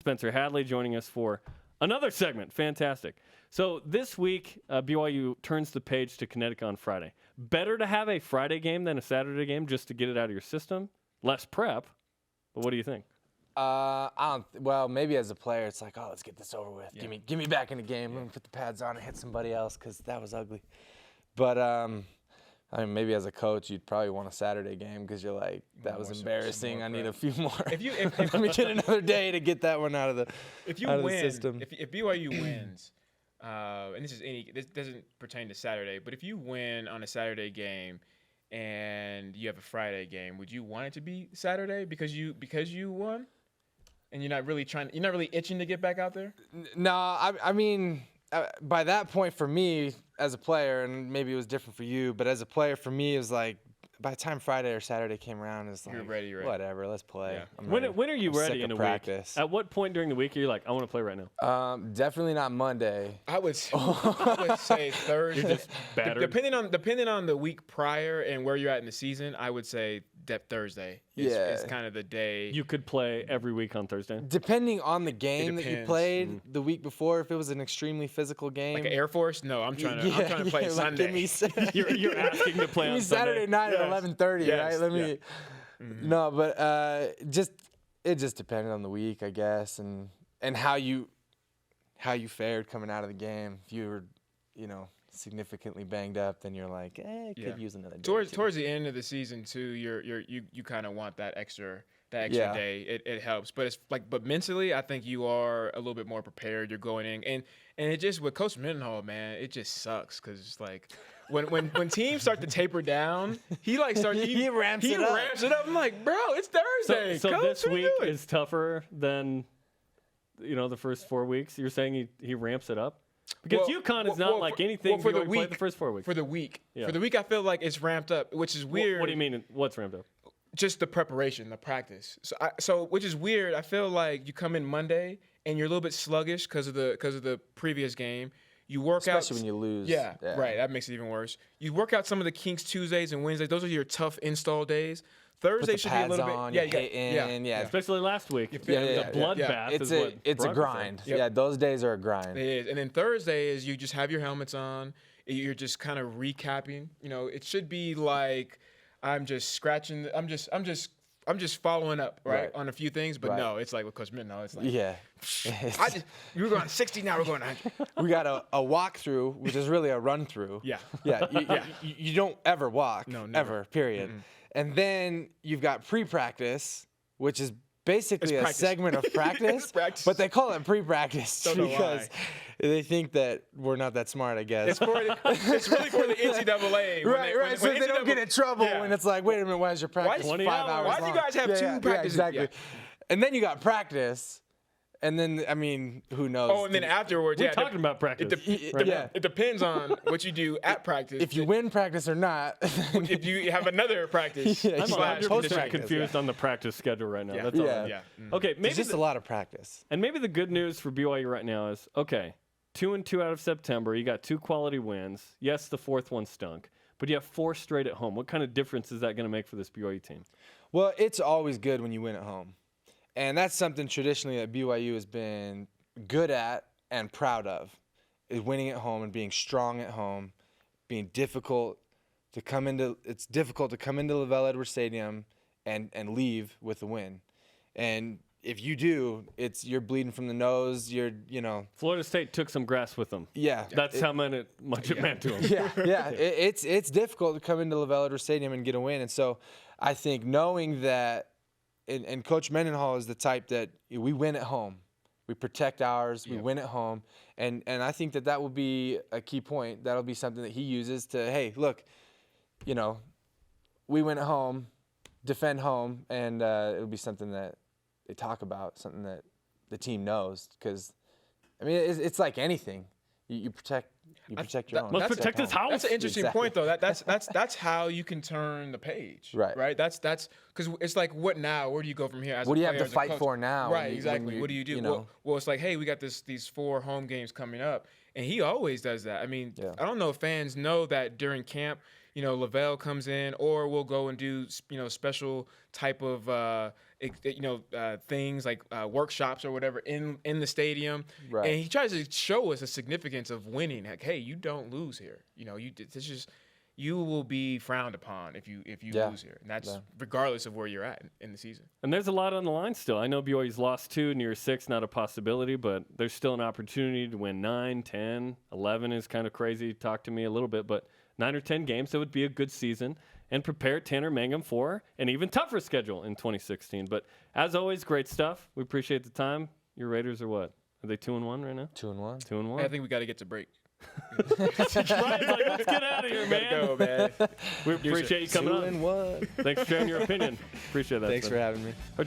Spencer Hadley joining us for another segment. Fantastic. So this week, BYU turns the page to Connecticut on Friday. Better to have a Friday game than a Saturday game just to get it out of your system. Less prep. But what do you think? Well, maybe as a player, it's like, oh, let's get this over with. Yeah. Give me back in the game. Let me put the pads on and hit somebody else because that was ugly. But I mean, maybe as a coach, you'd probably want a Saturday game because you're like, that was embarrassing. I need a few more. Let me get another day to get that one out of the system. If BYU wins, and this doesn't pertain to Saturday, but if you win on a Saturday game and you have a Friday game, would you want it to be Saturday because you won? And you're not really itching to get back out there? No, I mean, by that point for me as a player, and maybe it was different for you, but as a player for me, it was like, by the time Friday or Saturday came around, it's like, you're ready. Whatever, let's play. Yeah. When are you ready in a practice? Week? At what point during the week are you like, I want to play right now? Definitely not Monday. I would say Thursday. You're just battered. Depending on the week prior and where you're at in the season, I would say Thursday. It's kind of the day. You could play every week on Thursday? Depending on the game that you played the week before, if it was an extremely physical game. Like an Air Force? No, I'm trying to play Sunday. You're asking to play on Saturday night at 11:30, right? Let me. No, but it just depended on the week, I guess, and how you fared coming out of the game. If you were, significantly banged up, then you're like, could use another day. Towards the end of the season too, you kind of want that extra day. It helps, but mentally, I think you are a little bit more prepared. You're going in, and it just with Coach Mendenhall, man, it just sucks because it's like when teams start to taper down, he ramps it up. I'm like, bro, it's Thursday. So Coach, this week is tougher than the first 4 weeks. You're saying he ramps it up? Because UConn is not like anything for the week. The first 4 weeks. For the week, I feel like it's ramped up, which is weird. What do you mean? What's ramped up? Just the preparation, the practice. So which is weird. I feel like you come in Monday and you're a little bit sluggish because of the previous game. You work out, especially when you lose. Yeah, right. That makes it even worse. You work out some of the kinks Tuesdays and Wednesdays. Those are your tough install days. Thursday should be a little bit. Especially last week. It's a bloodbath. It's a grind. Yep. Yeah, those days are a grind. It is. And then Thursday is you just have your helmets on. You're just kind of recapping. It should be like I'm just scratching. I'm just following up on a few things. But no, it's like with Coach Minton. It's like we're going 60 now. We're going 100. We got a walkthrough, which is really a run through. You don't ever walk. No, never. Ever. Period. Mm-hmm. And then you've got pre-practice, which is basically a segment of practice, but they call it pre-practice because they think that we're not that smart, I guess. It's really for the NCAA. Right. So they don't get in trouble when it's like, wait a minute, why is your practice 5 hours Why do you guys have two practices? Yeah, exactly. Yeah. And then you got practice. And then, I mean, who knows? Oh, and then afterwards, we're talking about practice. It depends on what you do at practice. If you win practice or not. If you have another practice. I'm 100% confused on the practice schedule right now. Yeah. That's all. Okay, maybe it's just a lot of practice. And maybe the good news for BYU right now is, 2-2 out of September. You got 2 quality wins. Yes, the 4th one stunk, but you have 4 straight at home. What kind of difference is that going to make for this BYU team? Well, it's always good when you win at home. And that's something traditionally that BYU has been good at and proud of, is winning at home and being strong at home, being difficult to come into. It's difficult to come into LaVell Edwards Stadium and leave with a win. And if you do, you're bleeding from the nose. Florida State took some grass with them. Yeah, that's how much it meant to them. Yeah. It's difficult to come into LaVell Edwards Stadium and get a win. And so I think knowing that. And Coach Mendenhall is the type that we win at home. We protect ours. We win at home. And I think that will be a key point. That'll be something that he uses to, hey, look, we win at home, defend home, and it'll be something that they talk about, something that the team knows. Because, I mean, it's like anything. You protect your own. Let's protect this house. That's an interesting point, though. That's how you can turn the page. Right. That's because it's like, what now? Where do you go from here? What do you have to fight for now? Right. Exactly. What do you do? Well, it's like, hey, we got these 4 home games coming up, and he always does that. I mean, I don't know if fans know that during camp, Lavelle comes in, or we'll go and do special type of things like workshops or whatever in the stadium. Right. And he tries to show us the significance of winning. Like, hey, you don't lose here. You will be frowned upon if you lose here, and that's regardless of where you're at in the season. And there's a lot on the line still. I know BYU's lost 2, near 6, not a possibility, but there's still an opportunity to win 9, 10, 11 is kind of crazy. Talk to me a little bit, but 9 or 10 games, that would be a good season, and prepare Tanner Mangum for an even tougher schedule in 2016. But as always, great stuff. We appreciate the time. Your Raiders are what? Are they 2-1 right now? 2-1. 2-1. I think we got to get to break. Brian's like, let's get out of here, man. Go, man. We appreciate you coming on. 2-1. Thanks for sharing your opinion. Appreciate that. Thanks for having me.